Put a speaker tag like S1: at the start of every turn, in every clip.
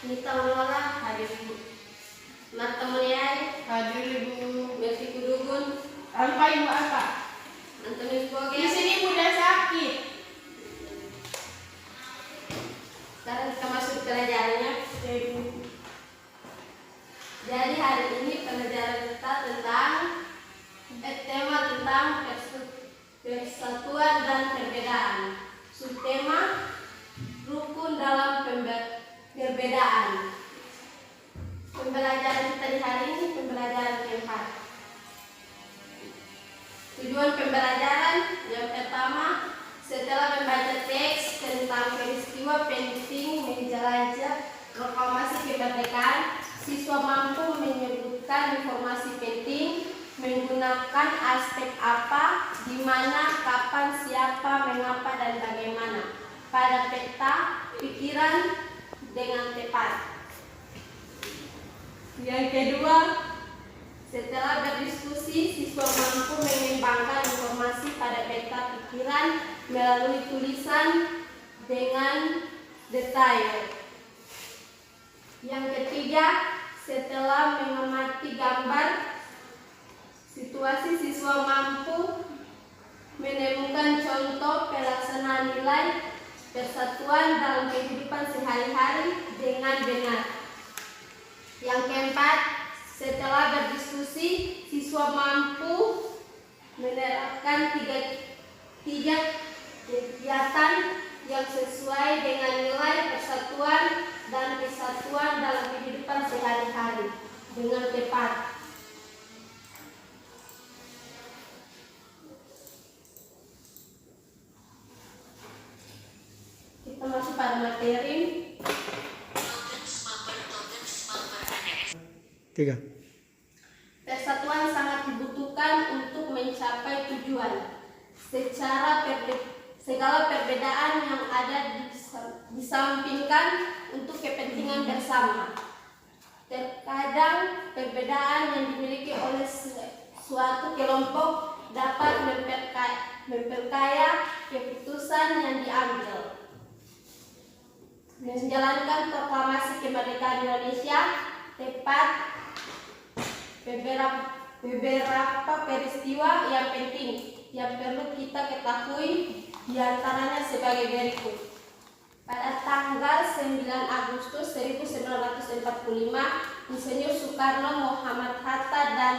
S1: Nita Ulola hadir Ibu. Marta Mulyai
S2: Hadir Ibu.
S1: Melty Kudugun.
S2: Apa Ibu apa?
S1: Antonius
S2: Di
S1: Boges.
S2: sini Ibu udah sakit.
S1: Sekarang kita masuk pelajarannya.
S2: Ya Ibu.
S1: Jadi hari ini pelajaran kita tentang tema tentang persatuan dan perbedaan. Subtema rukun dalam perbedaan. Pembelajaran kita di hari ini pembelajaran keempat. Tujuan pembelajaran yang pertama, setelah membaca teks tentang peristiwa penting menjelajah proklamasi kemerdekaan, siswa mampu menyebutkan informasi penting menggunakan aspek apa, di mana, kapan, siapa, mengapa, dan bagaimana pada peta pikiran dengan tepat. Yang kedua, setelah berdiskusi, siswa mampu mengembangkan informasi pada peta pikiran melalui tulisan dengan detail. Yang ketiga, setelah mengamati gambar situasi, siswa mampu menemukan contoh pelaksanaan nilai persatuan dalam kehidupan sehari-hari dengan benar. Yang keempat, setelah berdiskusi, siswa mampu menerapkan tiga kegiatan yang sesuai dengan nilai persatuan dan kesatuan dalam kehidupan sehari-hari dengan tepat. Kita masuk pada materi.
S3: 3.
S1: Persatuan sangat dibutuhkan untuk mencapai tujuan. Segala perbedaan yang ada disampingkan untuk kepentingan bersama. Terkadang perbedaan yang dimiliki oleh suatu kelompok dapat memperkaya keputusan yang diambil. Menjalankan proklamasi kemerdekaan Indonesia tepat beberapa peristiwa yang penting yang perlu kita ketahui, diantaranya sebagai berikut. Pada tanggal 9 Agustus 1945, Insinyur Soekarno, Muhammad Hatta, dan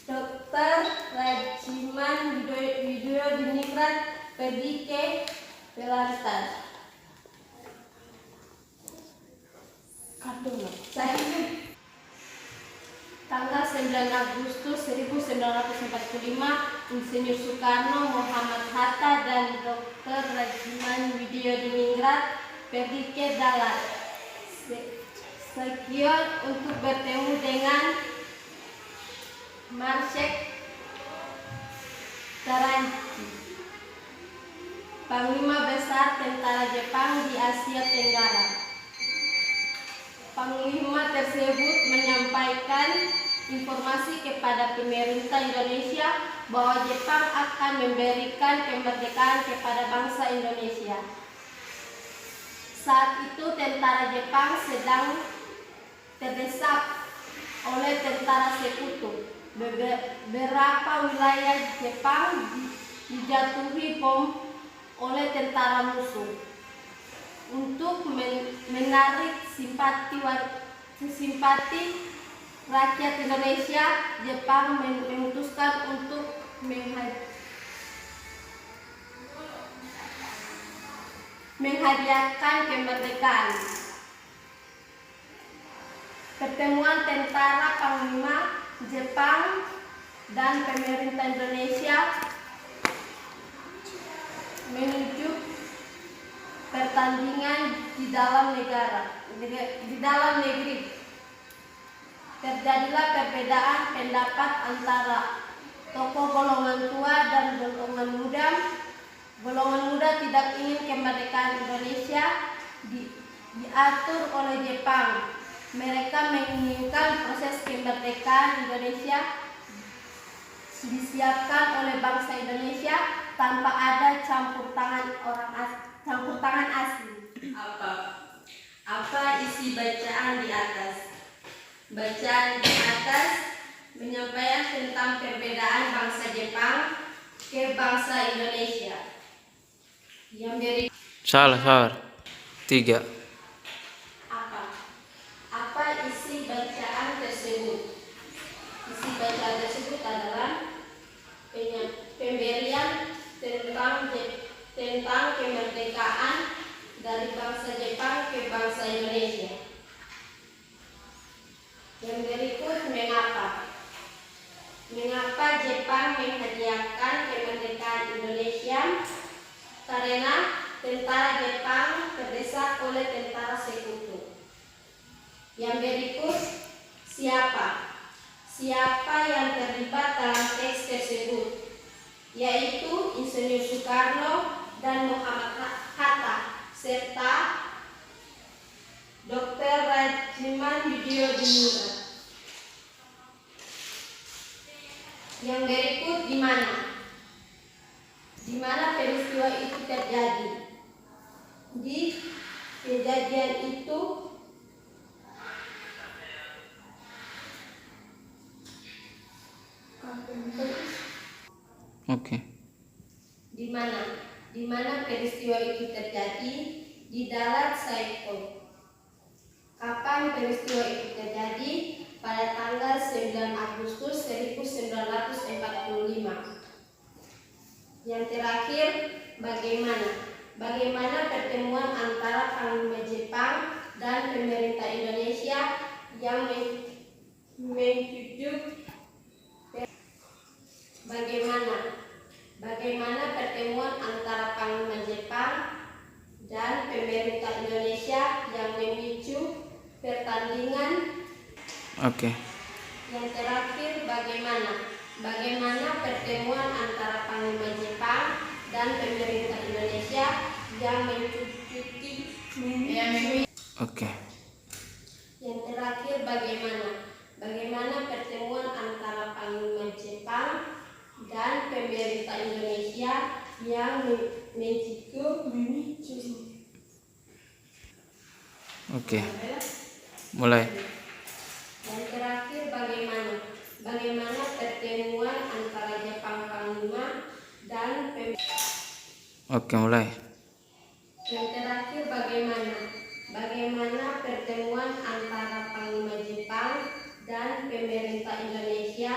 S1: Dr. Rajiman Widyodiningrat pergi ke Belantas. Tanggal 9 Agustus 1945, Insinyur Soekarno, Muhammad Hatta, dan Dr. Rajiman Widyodiningrat pergi ke Dallas, Sekian untuk bertemu dengan Marshal Teranci, Panglima Besar Tentara Jepang di Asia Tenggara. Panglima tersebut menyampaikan informasi kepada pemerintah Indonesia bahwa Jepang akan memberikan kemerdekaan kepada bangsa Indonesia. Saat itu tentara Jepang sedang terdesak oleh tentara sekutu. Beberapa wilayah Jepang dijatuhi bom oleh tentara musuh. Untuk menarik simpati rakyat Indonesia, Jepang memutuskan untuk menghadiahkan kemerdekaan. Pertemuan tentara Panglima Jepang dan pemerintah Indonesia menuju pertandingan di dalam negeri. Terjadilah perbedaan pendapat antara tokoh golongan tua dan golongan muda. Golongan muda tidak ingin kemerdekaan Indonesia diatur oleh Jepang. Mereka menginginkan proses kemerdekaan Indonesia disiapkan oleh bangsa Indonesia tanpa ada campur tangan asing.
S2: Apa?
S1: Apa isi bacaan di atas? Bacaan di atas menyampaikan tentang perbedaan bangsa Jepang ke bangsa Indonesia. Yang dari
S3: Salah. 3.
S1: apa isi bacaan tersebut? Isi bacaan tersebut adalah pemberian tentang kemerdekaan dari bangsa Jepang ke bangsa Indonesia. Yang berikut mengapa? Mengapa Jepang menghadiahkan kemerdekaan Indonesia? Karena tentara Jepang terdesak oleh tentara sekutu. Yang berikut, siapa? Siapa yang terlibat dalam teks tersebut? Yaitu Insinyur Soekarno dan Muhammad Hatta serta Dr. Rajiman Widyodiningrat. Yang berikut di mana? Di mana peristiwa itu terjadi? Di kejadian itu
S3: Oke.
S1: Di mana? Di mana peristiwa itu terjadi? Di Dalat Saiko. Kapan peristiwa itu terjadi? Pada tanggal 9 Agustus 1945. Yang terakhir, bagaimana? Bagaimana pertemuan antara Panglima Jepang dan pemerintah Indonesia yang menunjuk Bagaimana pertemuan antara Panglima Jepang dan pemerintah Indonesia yang memicu pertandingan?
S3: Oke.
S1: Yang terakhir, bagaimana pertemuan antara Panglima Jepang dan pemerintah Indonesia yang mencukupi?
S3: Oke.
S1: Yang terakhir, bagaimana pertemuan antara Panglima Jepang dan pemerintah Indonesia yang memicu?
S3: Oke. Mulai.
S1: Yang terakhir, bagaimana pertemuan antara Jepang Panglima dan pemerintah?
S3: Oke, mulai.
S1: Yang terakhir, bagaimana pertemuan antara Panglima Jepang dan pemerintah Indonesia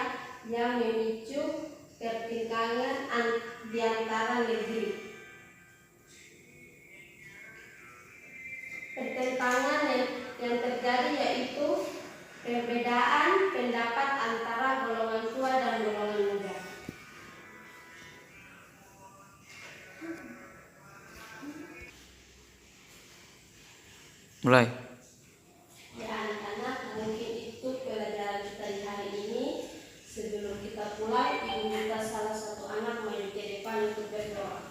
S1: yang memicu pertikaian di antara negeri? Pertentangan yang terjadi yaitu perbedaan pendapat antara golongan tua dan golongan muda.
S3: Mulai.
S1: Ya anak-anak, mungkin itu pelajaran kita di hari ini. Sebelum kita mulai, ibu minta salah satu anak maju ke depan untuk berdoa.